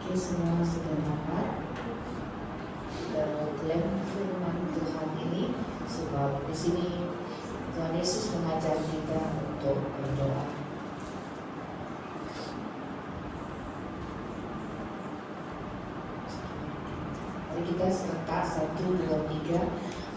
Semua sudah dapat klaim firman Tuhan ini, sebab di sini Tuhan Yesus mengajar kita untuk berdoa. Mari kita serta 1, 2, 3.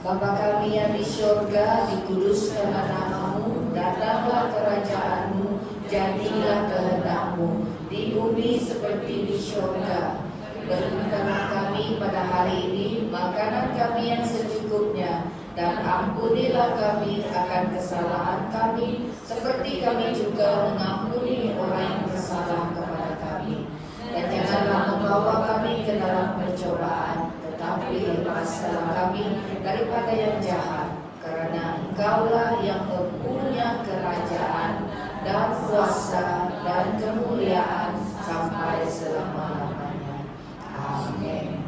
Bapa kami yang di surga, dikuduskanlah namamu, datanglah kerajaanmu, jadilah kehendak-mu di bumi seperti di surga. Berikanlah kami pada hari ini makanan kami yang secukupnya, dan ampunilah kami akan kesalahan kami, seperti kami juga mengampuni orang yang bersalah kepada kami. Dan janganlah membawa kami ke dalam pencobaan, tetapi lepaskanlah kami daripada yang jahat, karena Engkaulah yang mempunyai kerajaan dan kuasa dan kemuliaan sampai selama-lamanya. Amin.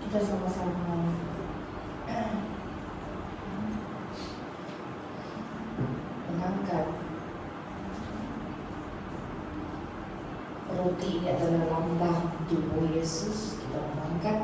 Kita sama-sama mengangkat roti ini adalah lambang tubuh Yesus. Kita mengangkat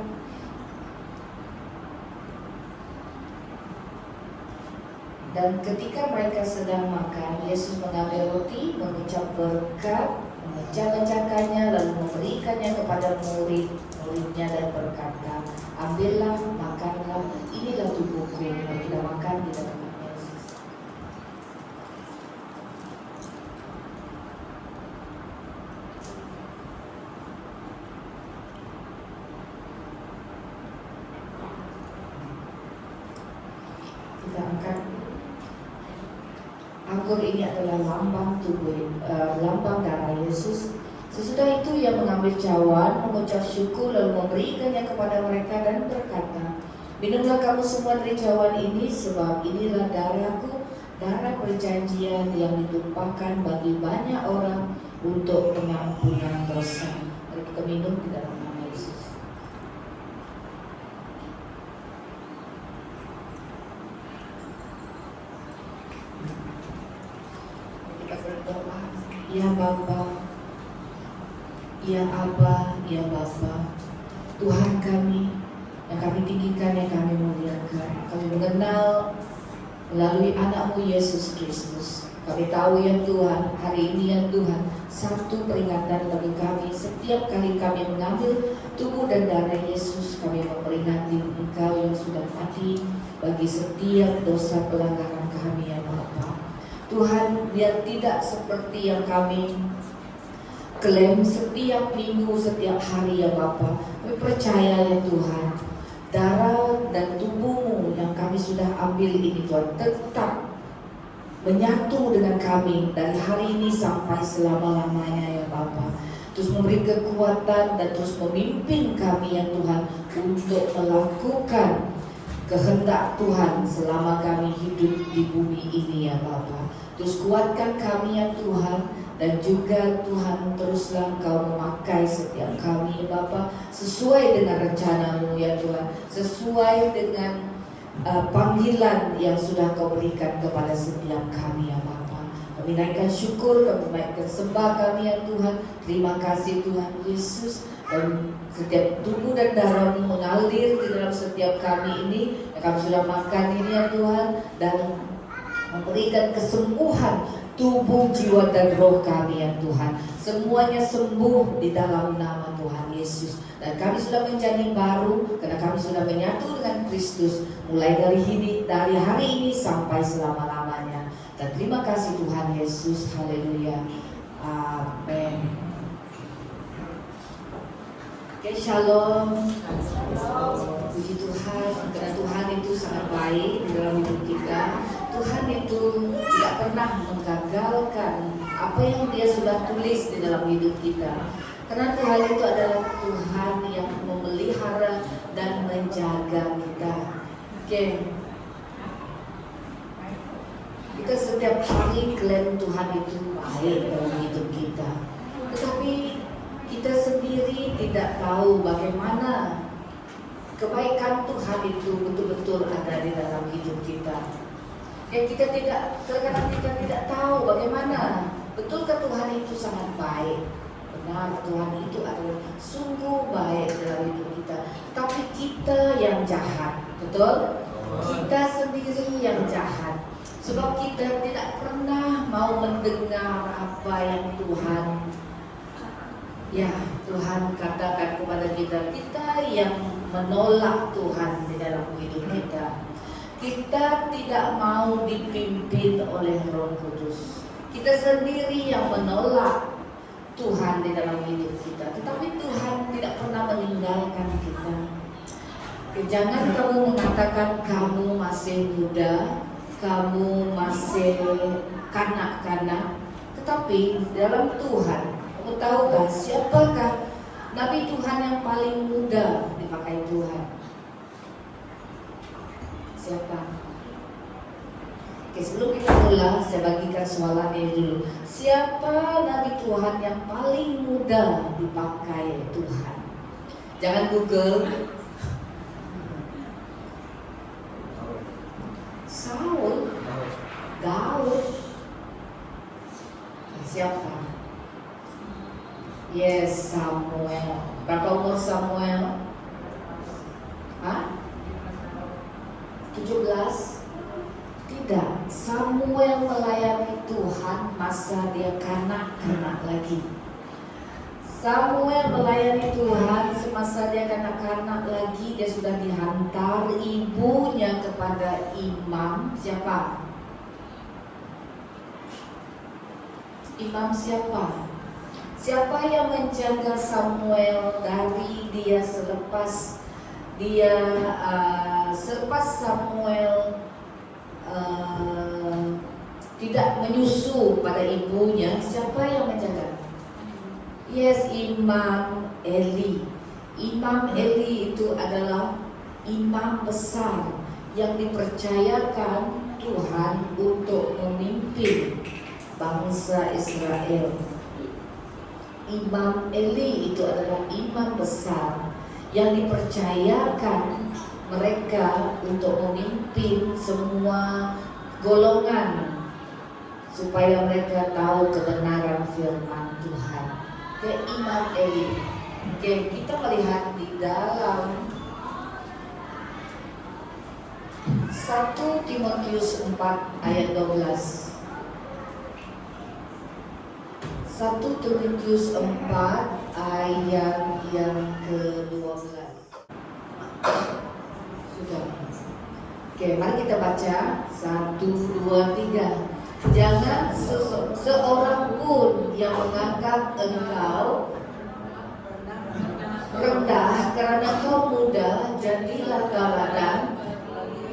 dan ketika mereka sedang makan, Yesus mengambil roti, mengucap berkat, memecah-mecahkannya, lalu memberikannya kepada murid-muridnya dan berkata, ambillah, makanlah, inilah tubuhku. Mari kita makan di dalam nama Yesus. Kita angkat. Anggur ini adalah lambang tubuh, lambang darah Yesus. Sesudah itu ia mengambil cawan, mengucap syukur, lalu memberikannya kepada mereka dan berkata, minumlah kamu semua dari cawan ini, sebab inilah darahku, darah perjanjian yang ditumpahkan bagi banyak orang untuk pengampunan dosa. Mari kita minum di dalam nama Yesus. Berdoa, ya Bapa, ya Aba, ya Bapa, Tuhan kami yang kami tinggikan, yang kami muliakan. Kami mengenal melalui anakmu Yesus Kristus. Kami tahu ya Tuhan, hari ini ya Tuhan, satu peringatan bagi kami. Setiap kali kami mengambil tubuh dan darah Yesus, kami memperingati Engkau yang sudah mati bagi setiap dosa pelanggaran kami ya Bapa. Tuhan, biar tidak seperti yang kami klaim setiap minggu, setiap hari ya Bapa. Kami percaya ya Tuhan, darah dan tubuhmu yang kami sudah ambil ini Tuhan tetap menyatu dengan kami dari hari ini sampai selama-lamanya ya Bapa. Terus memberi kekuatan dan terus memimpin kami ya Tuhan untuk melakukan kehendak Tuhan selama kami hidup di bumi ini ya Bapa. Terus kuatkan kami ya Tuhan, dan juga Tuhan teruslah Engkau memakai setiap kami ya Bapa sesuai dengan rencana-Mu ya Tuhan, sesuai dengan panggilan yang sudah Kau berikan kepada setiap kami ya Bapa. Kami naikkan syukur, kami naikkan sembah kami ya Tuhan. Terima kasih Tuhan Yesus, dan setiap tubuh dan darah-Mu mengalir di dalam setiap kami ini yang kami sudah makan ini ya Tuhan, dan memberikan kesembuhan tubuh, jiwa dan roh kami ya Tuhan. Semuanya sembuh di dalam nama Tuhan Yesus, dan kami sudah menjadi baru karena kami sudah menyatu dengan Kristus mulai dari hari ini sampai selama-lamanya. Dan terima kasih Tuhan Yesus. Haleluya. Amin. Oke, shalom. Puji Tuhan, karena Tuhan itu sangat baik di dalam hidup kita. Tuhan itu tidak pernah menggagalkan apa yang Dia sudah tulis di dalam hidup kita. Karena Tuhan itu adalah Tuhan yang memelihara dan menjaga kita. Oke. Kita setiap hari klaim Tuhan itu baik dalam hidup kita. Tetapi kita sendiri tidak tahu bagaimana kebaikan Tuhan itu betul-betul ada di dalam hidup kita. Ya terkadang kita tidak tahu bagaimana. Betulkah Tuhan itu sangat baik? Benar, Tuhan itu adalah sungguh baik dalam hidup kita. Tapi kita yang jahat, betul? Kita sendiri yang jahat. Sebab kita tidak pernah mau mendengar apa yang Tuhan katakan kepada kita. Kita yang menolak Tuhan di dalam hidup kita. Kita tidak mau dipimpin oleh Roh Kudus. Kita sendiri yang menolak Tuhan di dalam hidup kita. Tetapi Tuhan tidak pernah meninggalkan kita. Jangan kamu mengatakan kamu masih muda, kamu masih kanak-kanak. Tetapi dalam Tuhan, kamu tahukah siapakah Nabi Tuhan yang paling muda dipakai Tuhan? Siapa? Oke, sebelum kita mulai, saya bagikan soalan ini dulu. Siapa Nabi Tuhan yang paling muda dipakai Tuhan? Jangan Google. Saul, Daud. Siapa? Yes, Samuel. Berapa umur Samuel? Hah? 17? Tidak. Samuel melayani Tuhan masa dia kanak-kanak lagi. Samuel melayani Tuhan semasa dia kanak-kanak lagi. Dia sudah dihantar ibunya kepada imam. Siapa? Imam siapa? Siapa yang menjaga Samuel dari dia selepas Samuel tidak menyusu pada ibunya? Siapa yang menjaga? Yes, Imam Eli. Imam Eli itu adalah imam besar yang dipercayakan Tuhan untuk memimpin bangsa Israel. Imam Eli itu adalah imam besar yang dipercayakan mereka untuk memimpin semua golongan supaya mereka tahu kebenaran firman Tuhan. Ke Imam Eli. Oke, kita melihat di dalam 1 Timotius 4 ayat 12. 1 Timotius 4 ayat yang ke-12. Sudah. Oke, mari kita baca 1, 2, 3. Jangan seorang pun yang menganggap engkau rendah karena kau muda, jadilah teladan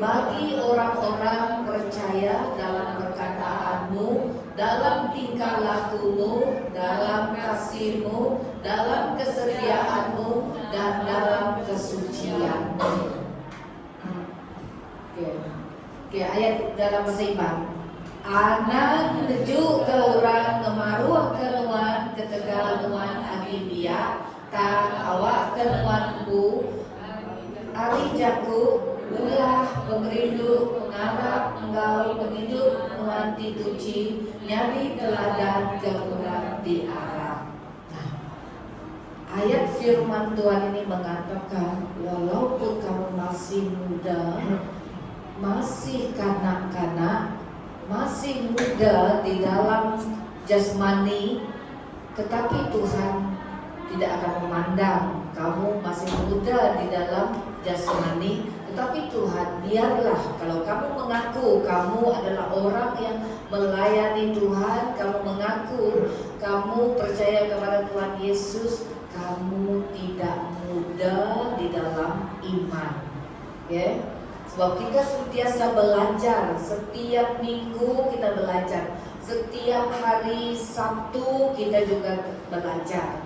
bagi orang-orang percaya dalam perkataanmu, dalam tingkah lakumu, dalam kasihmu, dalam kesetiaanmu, dan dalam kesucianmu. Oke, ayat dalam bahasa Iban. Anak menuju ke orang ngemaruah kenuan ketegal nuan agimbia tan awak kenuanku ari jaku ulah pengerindu mengarap engkau menghidup nuan tituci nyari teladan ke orang di Arab. Nah, ayat firman Tuhan ini mengatakan walaupun kamu masih muda, masih kanak-kanak, masih muda di dalam jasmani, tetapi Tuhan tidak akan memandang kamu masih muda di dalam jasmani, tetapi Tuhan biarlah kalau kamu mengaku kamu adalah orang yang melayani Tuhan, kamu mengaku kamu percaya kepada Tuhan Yesus, kamu tidak muda di dalam iman. Okay? Sebab kita sentiasa belajar, setiap minggu kita belajar, setiap hari Sabtu kita juga belajar.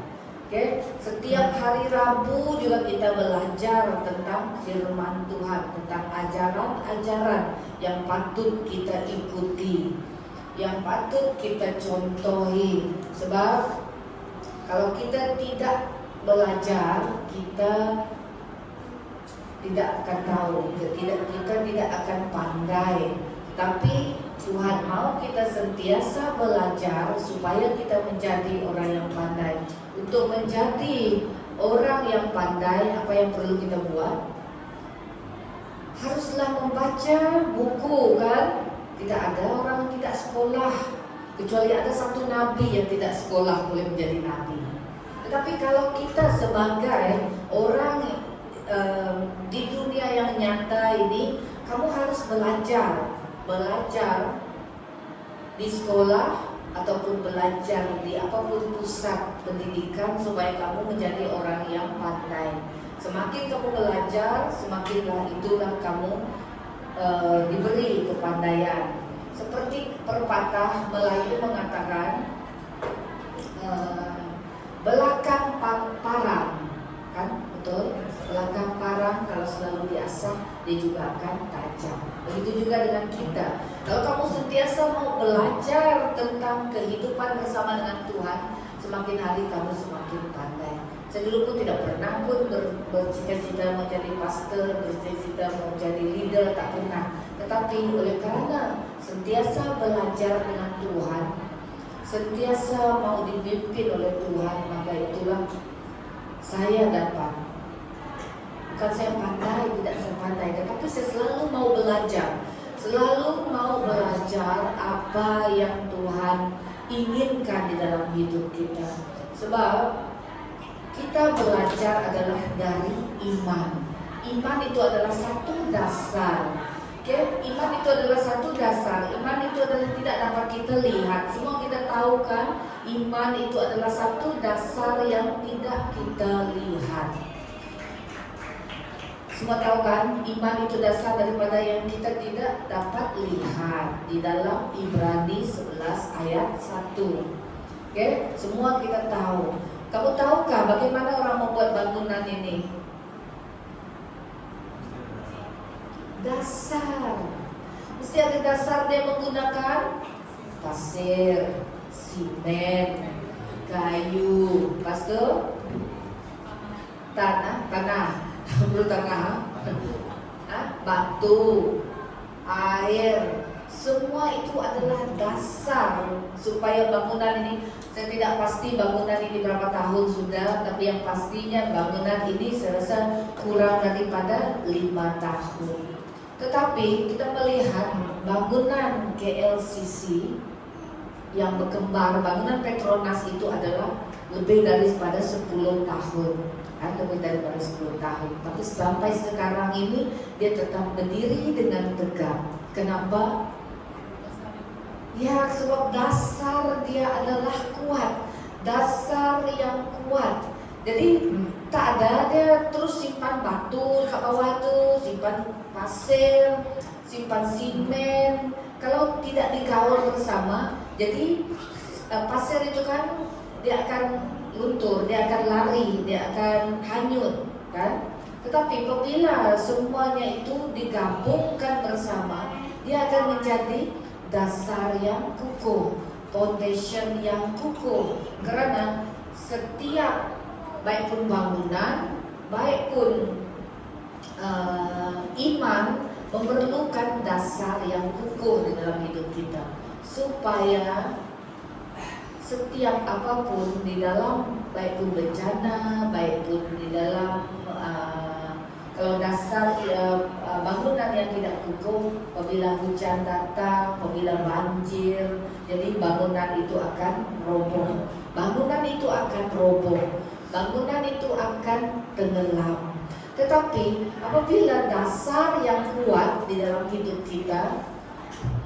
Okay? Setiap hari Rabu juga kita belajar tentang firman Tuhan, tentang ajaran-ajaran yang patut kita ikuti, yang patut kita contohi. Sebab kalau kita tidak belajar, kita tidak akan tahu, kita tidak akan pandai. Tapi Tuhan mau kita sentiasa belajar supaya kita menjadi orang yang pandai. Untuk menjadi orang yang pandai, apa yang perlu kita buat? Haruslah membaca buku, kan? Tidak ada orang yang tidak sekolah, kecuali ada satu nabi yang tidak sekolah boleh menjadi nabi. Tetapi kalau kita sebagai orang di dunia yang nyata ini, kamu harus belajar di sekolah ataupun belajar di apapun pusat pendidikan supaya kamu menjadi orang yang pandai. Semakin kamu belajar, semakinlah itulah kamu diberi kepandaian. Seperti pepatah Melayu mengatakan, belakang parang, kan? Betul? Belakang parang kalau selalu diasah, dia juga akan tajam. Begitu juga dengan kita. Kalau kamu sentiasa mau belajar tentang kehidupan bersama dengan Tuhan, semakin hari kamu semakin pandai. Saya dulu pun tidak pernah pun bercita-cita mau jadi pastor, bercita-cita mau jadi leader, tak pernah. Tetapi oleh karena sentiasa belajar dengan Tuhan, sentiasa mau dipimpin oleh Tuhan, maka itulah saya dapat. Bukan saya pandai, tidak saya pandai, tetapi saya selalu mau belajar. Selalu mau belajar apa yang Tuhan inginkan di dalam hidup kita. Sebab kita belajar adalah dari iman. Iman itu adalah satu dasar. Iman itu adalah satu dasar. Iman itu adalah tidak dapat kita lihat. Semua kita tahu, kan? Iman itu adalah satu dasar yang tidak kita lihat. Semua tahu, kan? Iman itu dasar daripada yang kita tidak dapat lihat. Di dalam Ibrani 11 ayat 1. Semua kita tahu. Kamu tahukah bagaimana orang membuat bangunan ini? Dasar. Mesti ada dasar. Dia menggunakan pasir, simen, kayu, pastu, tanah, batu, air. Semua itu adalah dasar supaya bangunan ini. Saya tidak pasti bangunan ini berapa tahun sudah, tapi yang pastinya bangunan ini saya rasa kurang daripada 5 tahun. Tetapi kita melihat bangunan KLCC yang berkembang, bangunan Petronas itu adalah lebih daripada 10 tahun. Lebih daripada 10 tahun. Tapi sampai sekarang ini dia tetap berdiri dengan tegak. Kenapa? Ya, sebab dasar dia adalah kuat. Dasar yang kuat. Jadi tak ada dia terus simpan batu kat bawah tu, simpan pasir, simpan simen. Kalau tidak dikawal bersama, jadi pasir itu kan dia akan luntur, dia akan lari, dia akan hanyut, kan? Tetapi apabila semuanya itu digabungkan bersama, dia akan menjadi dasar yang kukuh, foundation yang kukuh. Kerana setiap, baik pun bangunan, baik pun iman, memerlukan dasar yang kukuh di dalam hidup kita, supaya setiap apapun di dalam, baik pun bencana, baik pun di dalam kalau dasar bangunan yang tidak kukuh, apabila hujan datang, apabila banjir, jadi bangunan itu akan roboh. Bangunan itu akan roboh. Bangunan itu akan tenggelam. Tetapi apabila dasar yang kuat di dalam hidup kita,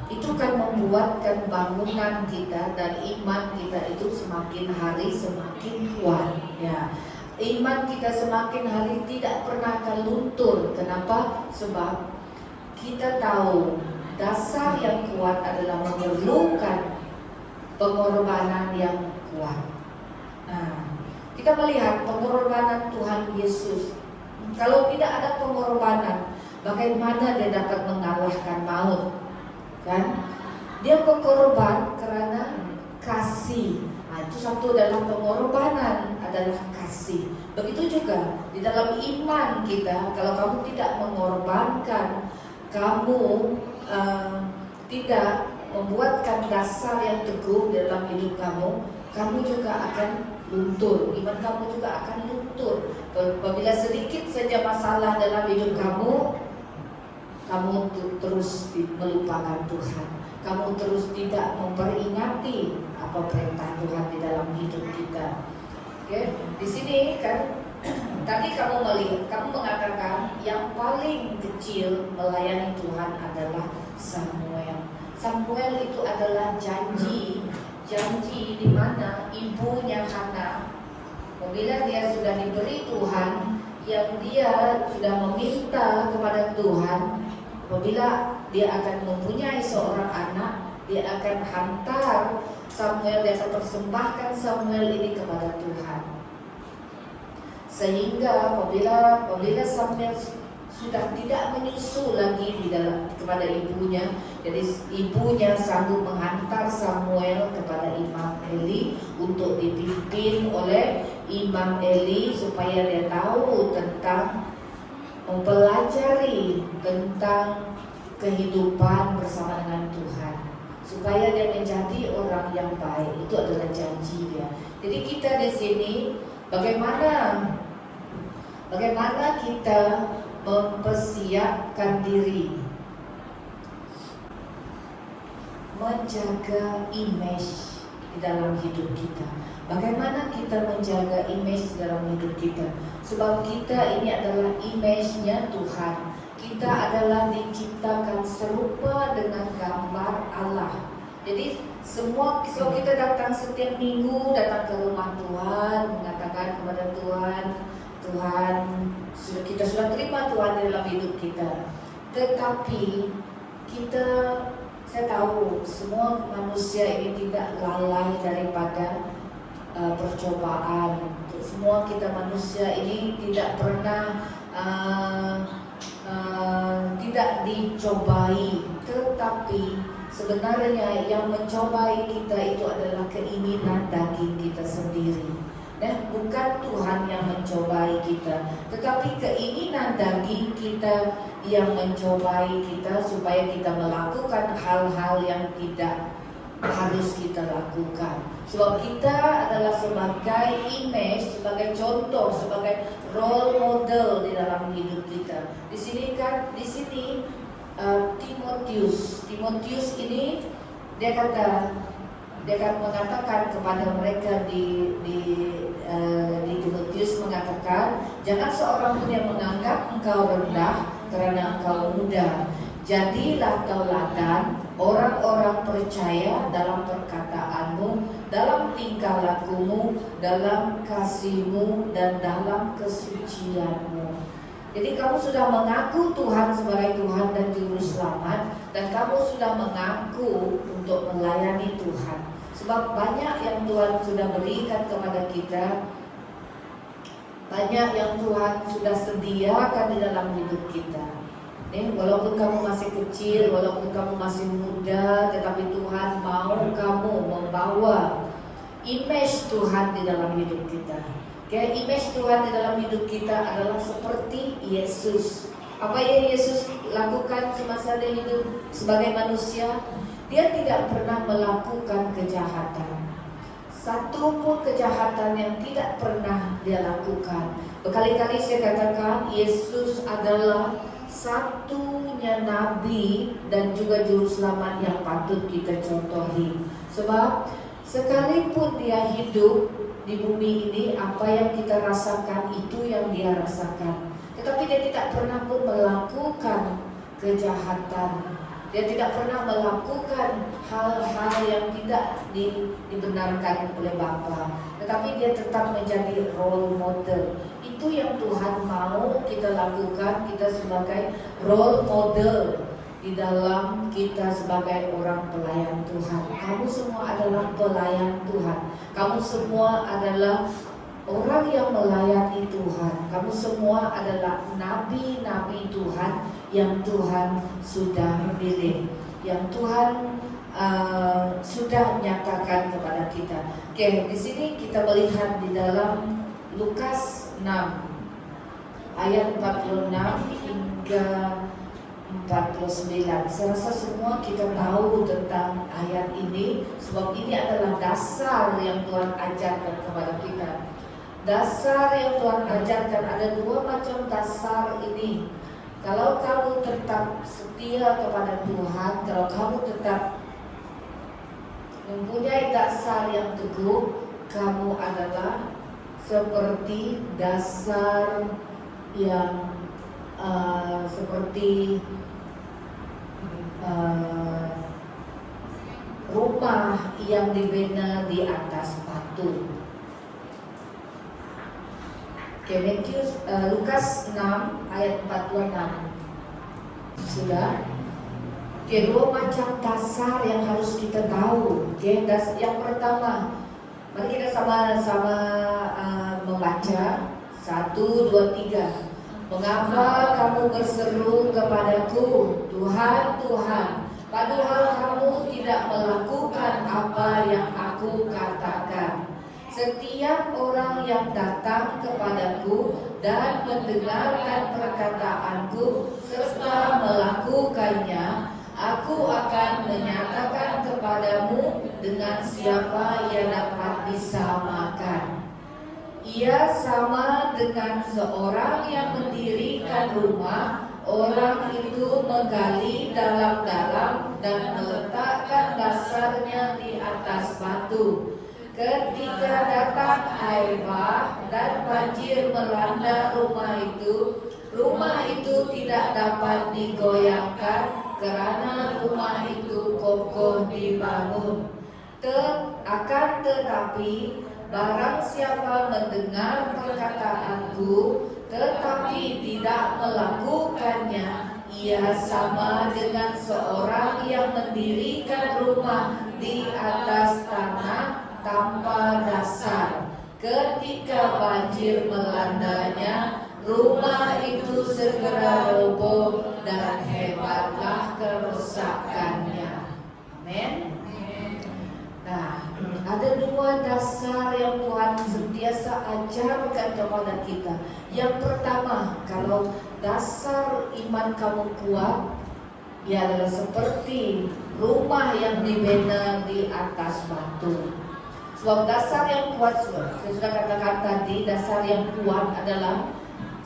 itu akan membuatkan bangunan kita dan iman kita itu semakin hari semakin kuat. Ya. Iman kita semakin hari tidak pernah akan luntur. Kenapa? Sebab kita tahu dasar yang kuat adalah memerlukan pengorbanan yang kuat. Nah, kita melihat pengorbanan Tuhan Yesus. Kalau tidak ada pengorbanan, bagaimana dia dapat mengalahkan maut? Kan? Dia berkorban karena kasih. Itu satu dalam pengorbanan adalah kasih. Begitu juga di dalam iman kita, kalau kamu tidak mengorbankan, kamu tidak membuatkan dasar yang teguh dalam hidup kamu, kamu juga akan luntur, iman kamu juga akan luntur. Apabila sedikit saja masalah dalam hidup kamu, kamu terus melupakan Tuhan, kamu terus tidak memperingati apa perintah Tuhan di dalam hidup kita. Oke, di sini kan tadi kamu mengatakan yang paling kecil melayani Tuhan adalah Samuel. Samuel itu adalah janji di mana ibunya Hana, apabila dia sudah diberi Tuhan, yang dia sudah meminta kepada Tuhan, apabila dia akan mempunyai seorang anak, dia akan hantar Samuel, dia akan persembahkan Samuel ini kepada Tuhan. Sehingga apabila Samuel sudah tidak menyusul lagi kepada ibunya, jadi ibunya sanggup menghantar Samuel kepada Imam Eli untuk dipimpin oleh Imam Eli supaya dia tahu tentang, mempelajari tentang kehidupan bersama dengan Tuhan, supaya dia menjadi orang yang baik. Itu adalah janji dia. Jadi kita di sini bagaimana kita mempersiapkan diri menjaga image di dalam hidup kita. Bagaimana kita menjaga image di dalam hidup kita? Sebab kita ini adalah image-nya Tuhan. Kita adalah diciptakan serupa dengan gambar Allah. Jadi kalau kita datang setiap minggu, datang ke rumah Tuhan, mengatakan kepada Tuhan, kita sudah terima Tuhan dalam hidup kita. Tetapi saya tahu semua manusia ini tidak lalai daripada percobaan. Semua kita manusia ini tidak pernah tidak dicobai. Tetapi sebenarnya yang mencobai kita itu adalah keinginan daging kita sendiri. Bukan Tuhan yang mencobai kita, tetapi keinginan daging kita yang mencobai kita supaya kita melakukan hal-hal yang tidak harus kita lakukan. Sebab kita adalah sebagai image, sebagai contoh, sebagai role model di dalam hidup kita. Di sini Timotius ini dia akan mengatakan kepada mereka di Timotius mengatakan, jangan seorang pun yang menganggap engkau rendah karena engkau muda. Jadilah tauladan orang-orang percaya dalam perkataanmu, dalam tingkah lakumu, dalam kasihmu, dan dalam kesucianmu. Jadi kamu sudah mengaku Tuhan sebagai Tuhan dan Juru Selamat, dan kamu sudah mengaku untuk melayani Tuhan. Sebab banyak yang Tuhan sudah berikan kepada kita, banyak yang Tuhan sudah sediakan di dalam hidup kita. Walaupun kamu masih kecil, walaupun kamu masih muda, tetapi Tuhan mau kamu membawa image Tuhan di dalam hidup kita. Image Tuhan di dalam hidup kita adalah seperti Yesus. Apa yang Yesus lakukan semasa dia hidup sebagai manusia? Dia tidak pernah melakukan kejahatan. Satu pun kejahatan yang tidak pernah dia lakukan. Berkali-kali saya katakan Yesus adalah satunya nabi dan juga juru selamat yang patut kita contohi. Sebab sekalipun dia hidup di bumi ini, apa yang kita rasakan itu yang dia rasakan. Tetapi dia tidak pernah pun melakukan kejahatan. Dia tidak pernah melakukan hal-hal yang tidak dibenarkan oleh Bapa. Tetapi dia tetap menjadi role model. Itu yang Tuhan mau kita lakukan, kita sebagai role model di dalam kita sebagai orang pelayan Tuhan. Kamu semua adalah pelayan Tuhan. Kamu semua adalah orang yang melayani Tuhan. Kamu semua adalah nabi-nabi Tuhan yang Tuhan sudah pilih, yang Tuhan sudah nyatakan kepada kita. Oke, di sini kita melihat di dalam Lukas 6 ayat 46 hingga 48. 29. Saya rasa semua kita tahu tentang ayat ini, sebab ini adalah dasar yang Tuhan ajarkan kepada kita. Dasar yang Tuhan ajarkan, ada dua macam dasar ini. Kalau kamu tetap setia kepada Tuhan, kalau kamu tetap mempunyai dasar yang teguh, kamu adalah seperti dasar yang seperti rumah yang dibina di atas batu. Lukas 6 ayat 46. Sudah. Dua macam dasar yang harus kita tahu. Yang pertama, mari kita sama-sama membaca. 1, 2, 3. Mengapa kamu berseru kepadaku, Tuhan, Tuhan, padahal kamu tidak melakukan apa yang aku katakan? Setiap orang yang datang kepadaku dan mendengarkan perkataanku serta melakukannya, aku akan menyatakan kepadamu dengan siapa ia dapat disamakan. Ia sama dengan seorang yang mendirikan rumah. Orang itu menggali dalam-dalam dan meletakkan dasarnya di atas batu. Ketika datang air bah dan banjir melanda rumah itu tidak dapat digoyahkan karena rumah itu kokoh dibangun. Akan tetapi barang siapa mendengar perkataanku tetapi tidak melakukannya, ia sama dengan seorang yang mendirikan rumah di atas tanah tanpa dasar. Ketika banjir melandanya, rumah itu segera roboh dan hebatlah kerusakannya. Amin. Nah, ada dua dasar yang Tuhan sentiasa ajarkan kepada kita. Yang pertama, kalau dasar iman kamu kuat, ia adalah seperti rumah yang dibina di atas batu. Sebab dasar yang kuat, saya sudah katakan tadi, dasar yang kuat adalah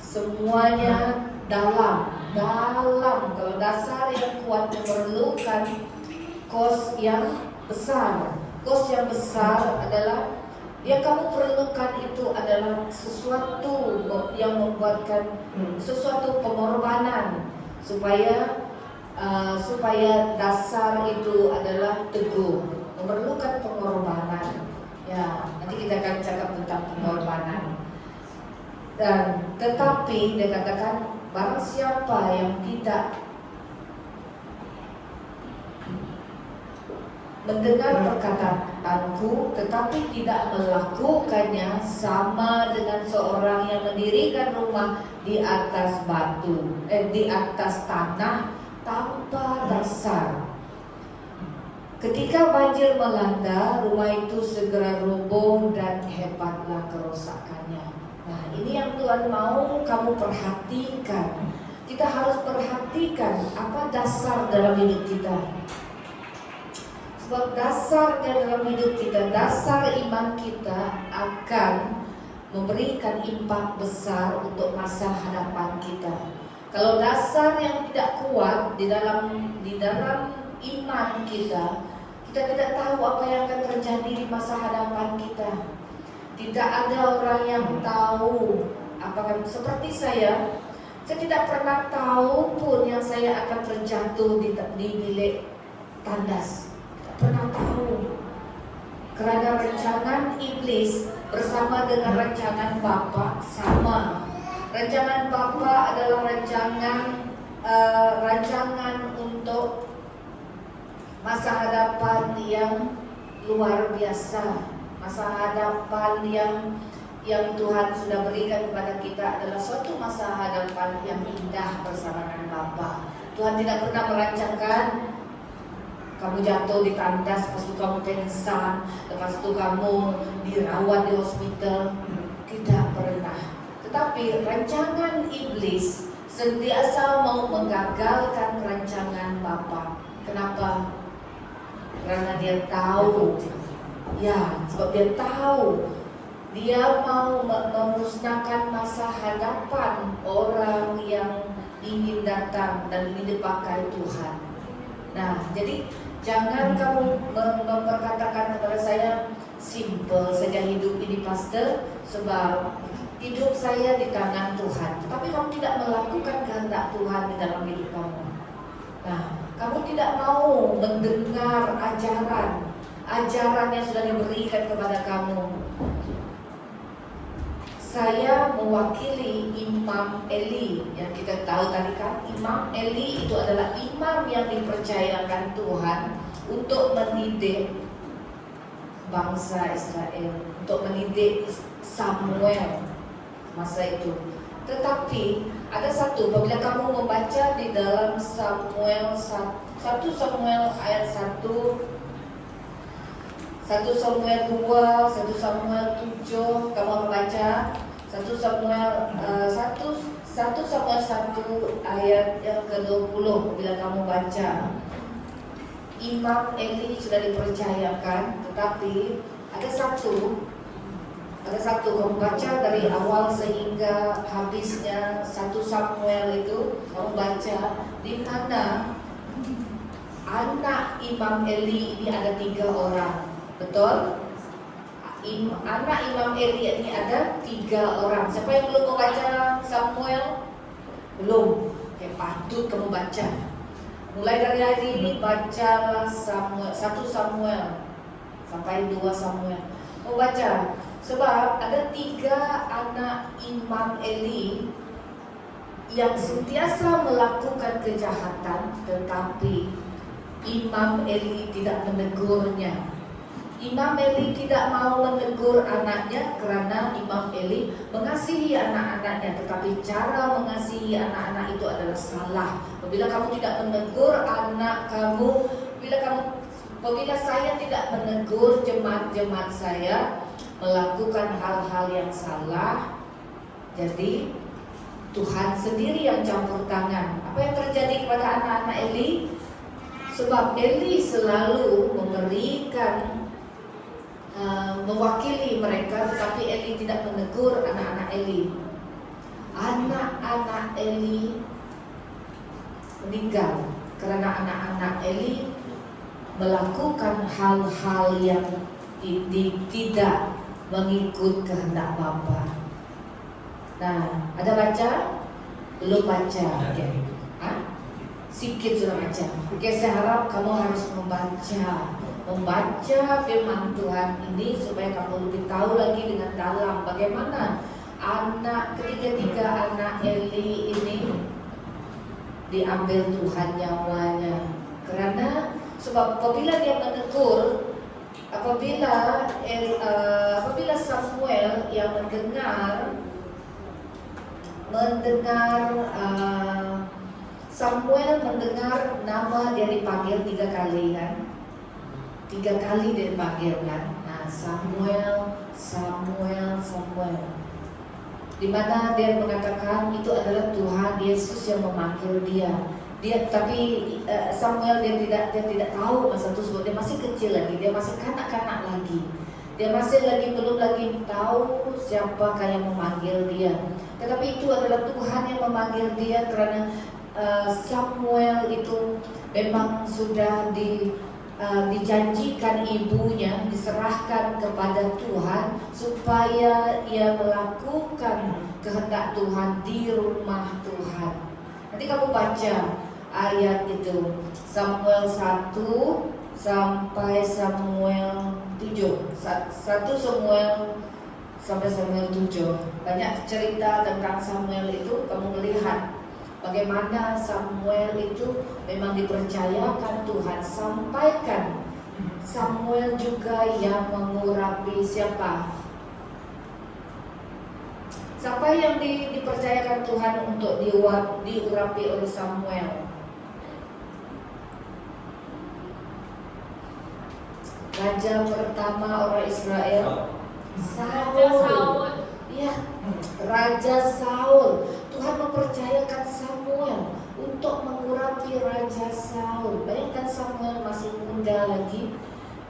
semuanya dalam. Kalau dasar yang kuat memerlukan kos yang besar. Kos yang besar adalah yang kamu perlukan itu adalah sesuatu yang membuatkan sesuatu pengorbanan supaya dasar itu adalah teguh, memerlukan pengorbanan. Ya, nanti kita akan cakap tentang pengorbanan. Dan tetapi dia katakan barang siapa yang tidak mendengar perkataanku tetapi tidak melakukannya, sama dengan seorang yang mendirikan rumah di atas di atas tanah tanpa dasar. Ketika banjir melanda, rumah itu segera roboh dan hebatlah kerusakannya. Nah, ini yang Tuhan mau kamu perhatikan. Kita harus perhatikan apa dasar dalam hidup kita. Sebab dasarnya dalam hidup kita, dasar iman kita akan memberikan impak besar untuk masa hadapan kita. Kalau dasar yang tidak kuat di dalam iman kita tidak tahu apa yang akan terjadi di masa hadapan kita. Tidak ada orang yang tahu apakah seperti saya tidak pernah tahu pun yang saya akan terjatuh di bilik tandas. Pernah tahu, kerana rancangan iblis bersama dengan rancangan Bapa sama. Rancangan Bapa adalah rancangan untuk masa hadapan yang luar biasa, masa hadapan yang Tuhan sudah berikan kepada kita adalah suatu masa hadapan yang indah bersama dengan Bapa. Tuhan tidak pernah merancangkan kamu jatuh di tandas, lepas itu kamu pingsan, lepas itu kamu dirawat di hospital. Tidak pernah. Tetapi rancangan iblis sentiasa mau menggagalkan rancangan Bapa. Kenapa? Karena dia tahu, ya, sebab dia tahu dia mau memusnahkan masa hadapan orang yang ingin datang dan ingin dipakai Tuhan. Nah, jadi jangan kamu memperkatakan kepada saya, simple saja hidup ini pastor, sebab hidup saya di tangan Tuhan. Tetapi kamu tidak melakukan kehendak Tuhan di dalam hidup kamu. Nah, kamu tidak mau mendengar ajaran yang sudah diberikan kepada kamu. Saya mewakili Imam Eli yang kita tahu tadi kan. Imam Eli itu adalah imam yang dipercayakan Tuhan untuk mendidik bangsa Israel, untuk mendidik Samuel masa itu. Tetapi ada satu, apabila kamu membaca di dalam Samuel 1 Samuel ayat 1, 1 Samuel 2, 1 Samuel 7, kamu membaca 1 Samuel 1 ayat yang ke-20. Bila kamu baca, Imam Eli sudah dipercayakan, tetapi ada satu kamu baca dari awal sehingga habisnya 1 Samuel itu, kamu baca di mana anak Imam Eli ini ada 3 orang. Betul? Anak Imam Eli ini ada 3 orang. Siapa yang belum membaca Samuel? Belum? Oke, patut kamu baca. Mulai dari hari ini bacalah Samuel, 1 Samuel sampai 2 Samuel. Kamu baca. Sebab ada 3 anak Imam Eli yang sentiasa melakukan kejahatan, tetapi Imam Eli tidak menegurnya. Imam Eli tidak mau menegur anaknya karena Imam Eli mengasihi anak-anaknya, tetapi cara mengasihi anak-anak itu adalah salah. Apabila kamu tidak menegur anak kamu, apabila saya tidak menegur jemaat-jemaat saya melakukan hal-hal yang salah, jadi Tuhan sendiri yang campur tangan. Apa yang terjadi kepada anak-anak Eli? Sebab Eli selalu memberikan mewakili mereka, tetapi Eli tidak menegur anak-anak Eli. Anak-anak Eli meninggal karena anak-anak Eli melakukan hal-hal yang tidak mengikut kehendak Bapa. Nah, ada baca? Belum baca? Okay. Sikit sudah baca. Oke, saya harap kamu harus membaca firman Tuhan ini supaya kamu lebih tahu lagi dengan dalam bagaimana ketiga anak Eli ini diambil Tuhan nyawanya. Karena sebab apabila dia menegur, apabila Samuel yang Samuel mendengar nama dia dipanggil 3 kali kan. 3 kali dia dipanggil kan. Nah, Samuel. Di mana dia mengatakan itu adalah Tuhan Yesus yang memanggil dia. Tapi Samuel dia tidak tahu masa itu sebab dia masih kecil lagi, dia masih kanak-kanak lagi. Dia masih belum lagi tahu siapakah yang memanggil dia. Tetapi itu adalah Tuhan yang memanggil dia karena Samuel itu memang sudah dijanjikan ibunya, diserahkan kepada Tuhan supaya ia melakukan kehendak Tuhan di rumah Tuhan. Nanti kamu baca ayat itu, Samuel 1 sampai Samuel 7, 1 Samuel sampai Samuel 7. Banyak cerita tentang Samuel itu. Kamu melihat bagaimana Samuel itu memang dipercayakan Tuhan sampaikan. Samuel juga yang mengurapi siapa? Siapa yang dipercayakan Tuhan untuk diurapi oleh Samuel? Raja pertama orang Israel, Saul. Ya, Raja Saul. Tuhan mempercayakan Samuel untuk mengurapi Raja Saul. Bayangkan Samuel masih muda lagi,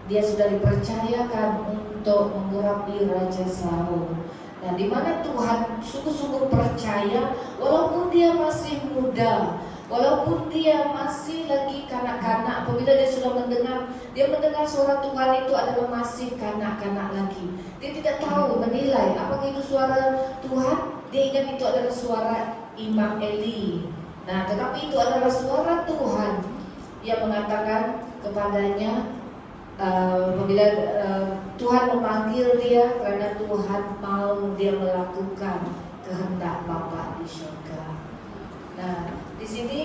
dia sudah dipercayakan untuk mengurapi Raja Saul. Nah, di mana Tuhan sungguh-sungguh percaya, walaupun dia masih muda, walaupun dia masih lagi kanak-kanak, apabila dia sudah mendengar suara Tuhan itu adalah masih kanak-kanak lagi. Dia tidak tahu menilai apakah itu suara Tuhan. Dia ingat itu adalah suara Imam Eli. Nah, tetapi itu adalah suara Tuhan yang mengatakan kepadanya, apabila Tuhan memanggil dia, karena Tuhan mau dia melakukan kehendak Bapa di surga. Nah, di sini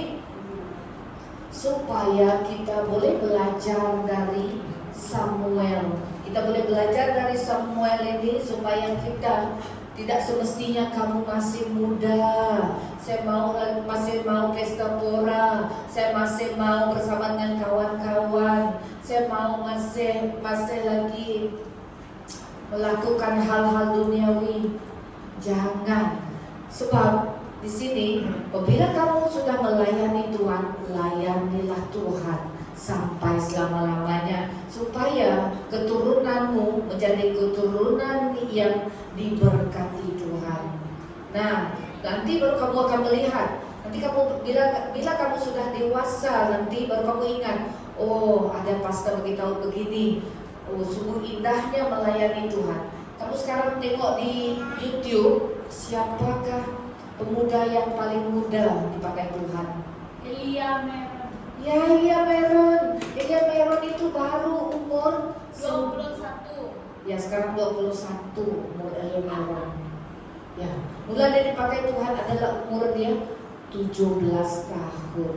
supaya kita boleh belajar dari Samuel. Kita boleh belajar dari Samuel ini supaya kita tidak semestinya kamu masih muda, saya masih mau pesta pora, saya masih mau bersama dengan kawan-kawan, saya mau masih lagi melakukan hal-hal duniawi. Jangan, sebab di sini apabila kamu sudah melayani Tuhan, layanilah Tuhan sampai selama-lamanya, supaya keturunanmu menjadi keturunan yang diberkati Tuhan. Nah, nanti baru kamu akan melihat, nanti kamu bila kamu sudah dewasa, nanti baru kamu ingat, oh ada pastor beritahu begini, oh sungguh indahnya melayani Tuhan. Kamu sekarang tengok di YouTube, siapakah pemuda yang paling muda dipakai Tuhan? Elia Meron. Ya, Elia Meron. Elia Meron itu baru umur 21. Ya, sekarang 21 umur Elia Meron. Ya, mulai dia dipakai Tuhan adalah umur dia 17 tahun.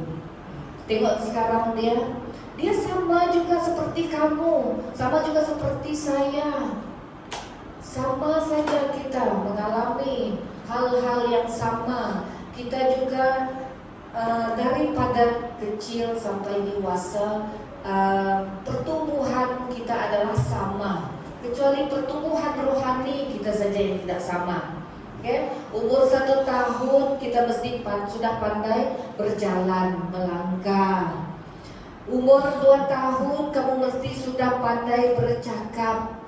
Tengok sekarang dia sama juga seperti kamu, sama juga seperti saya. Sama saja kita mengalami hal-hal yang sama. Kita juga daripada kecil sampai dewasa, pertumbuhan kita adalah sama, kecuali pertumbuhan rohani kita saja yang tidak sama. Okay? Umur 1 tahun kita mesti sudah pandai berjalan, melangkah. Umur 2 tahun kamu mesti sudah pandai bercakap,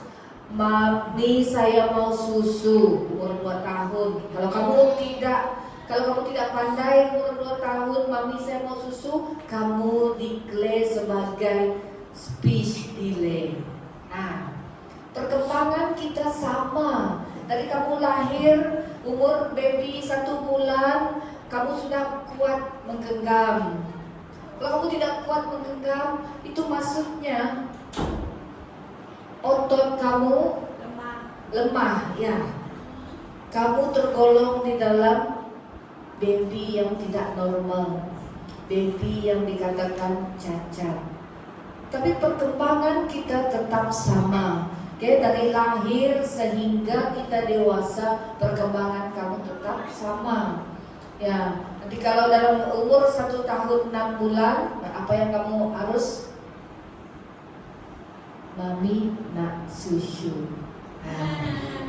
"Mami, saya mau susu." Umur 2 tahun. Kalau kamu tidak pandai umur 2 tahun, "Mami, saya mau susu," kamu declare sebagai speech delay. Nah, perkembangan kita sama. Dari kamu lahir, umur baby 1 bulan, kamu sudah kuat menggenggam. Kalau kamu tidak kuat menggenggam, itu maksudnya otot kamu lemah, ya. Kamu tergolong di dalam baby yang tidak normal, baby yang dikatakan cacat. Tapi perkembangan kita tetap sama. Oke, dari lahir sehingga kita dewasa, perkembangan kamu tetap sama. Ya, nanti kalau dalam umur 1 tahun 6 bulan, apa yang kamu harus? "Mami nak susu."